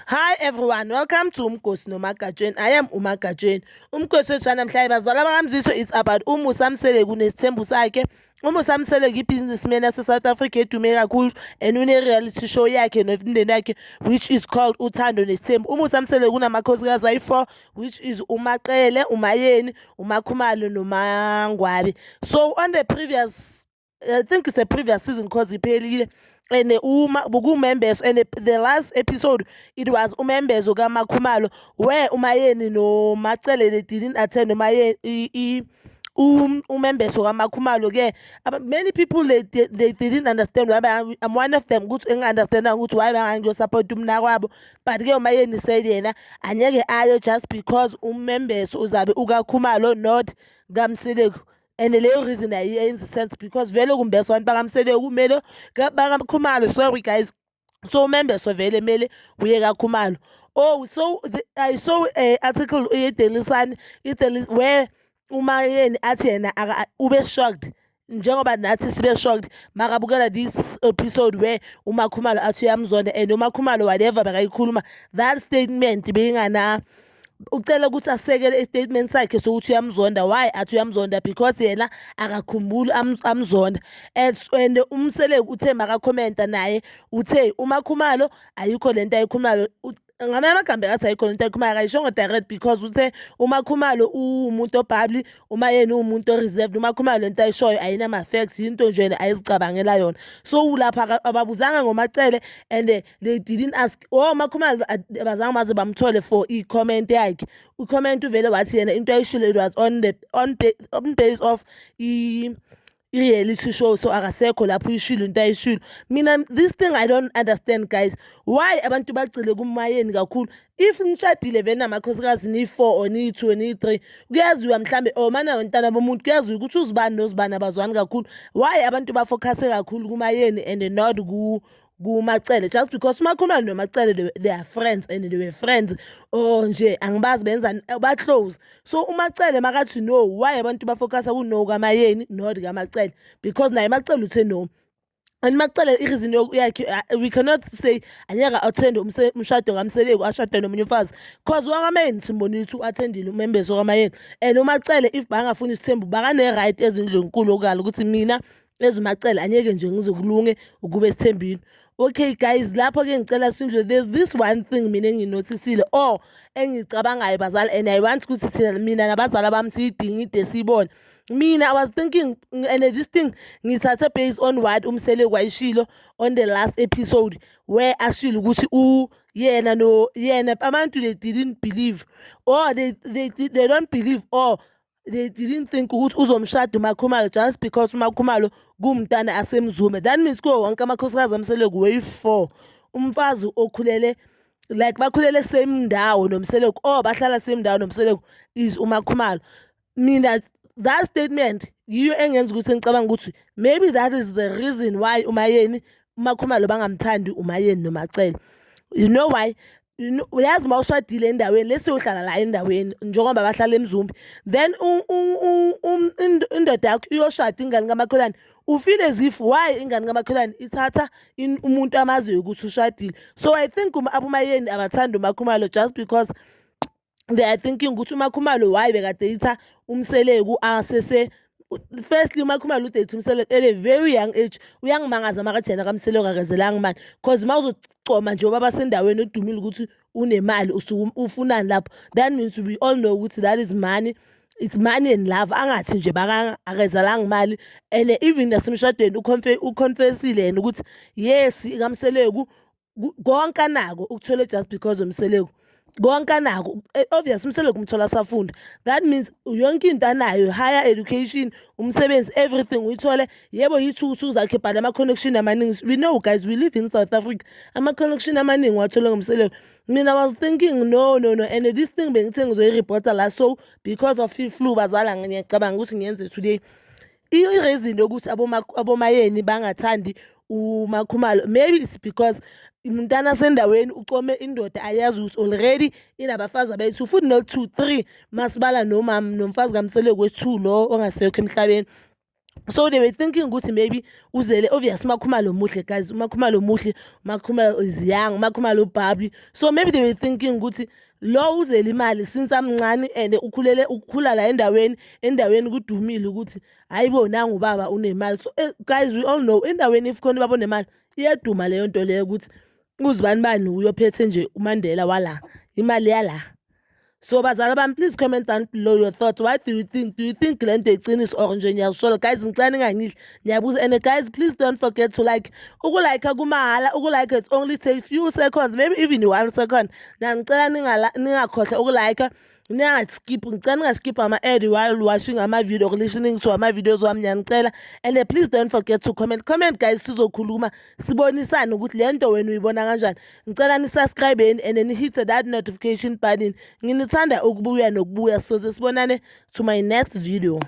Hi everyone, welcome to Umkosi noMagajeni. I am uMagajeni. Umkosi wethu namhlanje bazala bakamziso is about uMusa Mseleku nesithembu sakhe. uMusa Mseleku i-businessman yase-South Africa edume kakhulu and une-reality show yakhe nomndeni wakhe which is called Uthando Nesithembu. uMusa Mseleku unamakhosikazi ayi-4 which is uMaqele, uMayeni, uMakhumalo noMangwabi. So on the previous, I think it's a previous season because iphelile and members and the last episode it was members Makhumalo where uMayeni no Macele they didn't attend uMayeni members Makhumalo ke many people they didn't understand why I'm one of them good understand ukuthi why bangayo support umna kwabo but ke uMayeni said yena anyeke ayo just because members uzabe ukaKhumalo not kaMseleku. And leyo reason ayenza sense because vele kumbese abantu bakamsele kumele bakaKhumalo, sorry guys. So members so vele mele uye kaKhumalo. Oh, so I saw a article Daily Sun where uMayeni athi yena ube shocked njengoba nathi sibe shocked makabukela this episode where uMakhumalo athi uyamzonda and uMakhumalo whatever bekayikhuluma that statement beyingana ucela ukuthi asekele statement sakhe sokuthi uyamzonda. Why athi uyamzonda? Because yena akakhumbuli amzonda and uMseleku uthe makakhomenta naye uthe uMakhumalo ayikho lento ayikhulumayo ngamanye amagama athi ayikho lento ayikhulumayo akayishongo direct because uthe uMakhumalo umuntu obhabli uMayeni umuntu reserved. uMakhumalo lento ayishoyo ayinama-facts yinto nje ayizicabangela yona. So lapha ababuzanga ngoMacele and they didn't ask uMakhumalo abazange baze bamthole for i-comment yakhe. ucomment uvele wathi yena into ayishilo it was on base of i-reality show so akasekho lapho ishilo into ayishilo. Mina this thing I don't understand guys, why abantu bagcile kuMayeni kakhulu if nishadile vele namakhosikazi ni-4 or ni-2 ni-3 kuyaziwa mhlambe mana wentana bomuntu kuyaziwa ukuthi uzibani nozibani abazwani kakhulu. Why abantu bafocuse kakhulu kuMayeni and not kuMacele just because uMakhumalo noMacele they are friends and they were friends or nje angibazi benzani ba-close. So uMacele makathi no, why abantu bafocusa ku-no kaMayeni not kaMacele because naye Macele uthe no. And Macele ireason yakhe we cannot say anyaka attend umshado kaMseleku ashade nomunye umfazi cause wakaMayeni simbonile ukuthi u-attendile umembers wakaMayeni and uMacele if bangafuna isithembu bakane-right ezindlunkulu okala ukuthi mina ezuMacele anyeke nje ngizokulunge ukube sithembini. Okay guys, lapho ke ngicela sindlu there's this one thing mina enginotisile or engicabangayo bazali and I want ukuthi thina mina nabazali bami siyidingide siyibone. Mina I was thinking and this thing ngithathe based on what uMseleku wayishilo on the last episode where ashilo ukuthi yena abantu they didn't believe or they don't believe or they didn't think ukuthi uzomshada uMakhumalo just because uMakhumalo kumntana asemzume. That means ko wonke amakhosikazi aMseleku way-4 umfazi okhulele like bakhulele same ndawo noMseleku or bahlala same ndawo noMseleku is uMakhumalo. Mina that statement yiyo engenza ukuthi ngicabanga ukuthi maybe that is the reason why uMakhumalo bangamthandi uMayeni noMacele. You know why? Uyazi ma ushadile endaweni lesiyohlala la endaweni njengoba bahlala eMzumbe then indoda yakho iyoshada ingane kamakhelwane ufeel as if why ingane kamakhelwane ithatha umuntu amaziyo ukuthi ushadile. So I think abuMayeni abathanda uMakhumalo just because they are thinking ukuthi uMakhumalo why bekade itha uMseleku asese firstly uMakhumalo udate uMseleku at a very young age. Uyangimangaza makathi yena kaMseleku akazelanga manje cause mawuzocoma nje ubaba sendaweni odumile ukuthi unemali ufunani lapho that means we all know ukuthi that is money. It's money and love angathi nje akazelanga imali and even nasemshadweni uconfessile yena ukuthi yes kaMseleku konke anako ukuthole just because uMseleku konke anako obvious uMseleku umthola safunda. That means yonke into anayo higher education umsebenzi everything uyithole yebo yithuthi zakhe but ama-connection amaningi we know guys we live in South Africa ama-connection amaningi wathole ngumseleku. Mina I was thinking no and this thing bengithe ngizoyireporta la so because of i-flu bazala ngiyacabanga ukuthi ngiyenze today i-reason yokuthi aboMayeni bangathandi uMakhumalo maybe it's because umntana sendaweni ucome indoda ayazi ukuthi already inabafazi abayi-2 futhi no 2 3 masibala nomfazi kaMseleku we-2 lo ongasekho emhlabeni So they were thinking ukuthi maybe uzele obvious Makhumalo muhle guys, Makhumalo muhle, Makhumalo is young, Makhumalo bubbly. So maybe they were thinking ukuthi lo uzele imali since amncane and ukhula la endaweni kudumile ukuthi ayibonanga ubaba unemali. So guys, we all know endaweni if khona ubaba unemali iyaduma leyo nto leyo ukuthi uzibani bani uyophethe nje uMandela wala imali yala. So bazala bami, please comment down below your thoughts. What do you think? Do you think le nto iqiniso or nje ngiyashola? Guys ngicela ningangihle ngiyabuza, and guys please don't forget to like. Ukulike kumahala, ukulike it only takes few seconds, maybe even 1 second. Na ngicela ningakhohlwa ukulike, ngicela ningaskip ama-ad while watching ama-video or listening to ama-videos wami, ngiyacela. And please don't forget to comment guys, sizokhuluma sibonisane ukuthi le nto wena uyibona kanjani. Ngicela nisubscribe and then hit that notification button. Nginithanda ukubuya nokubuya, so sibonane to my next video.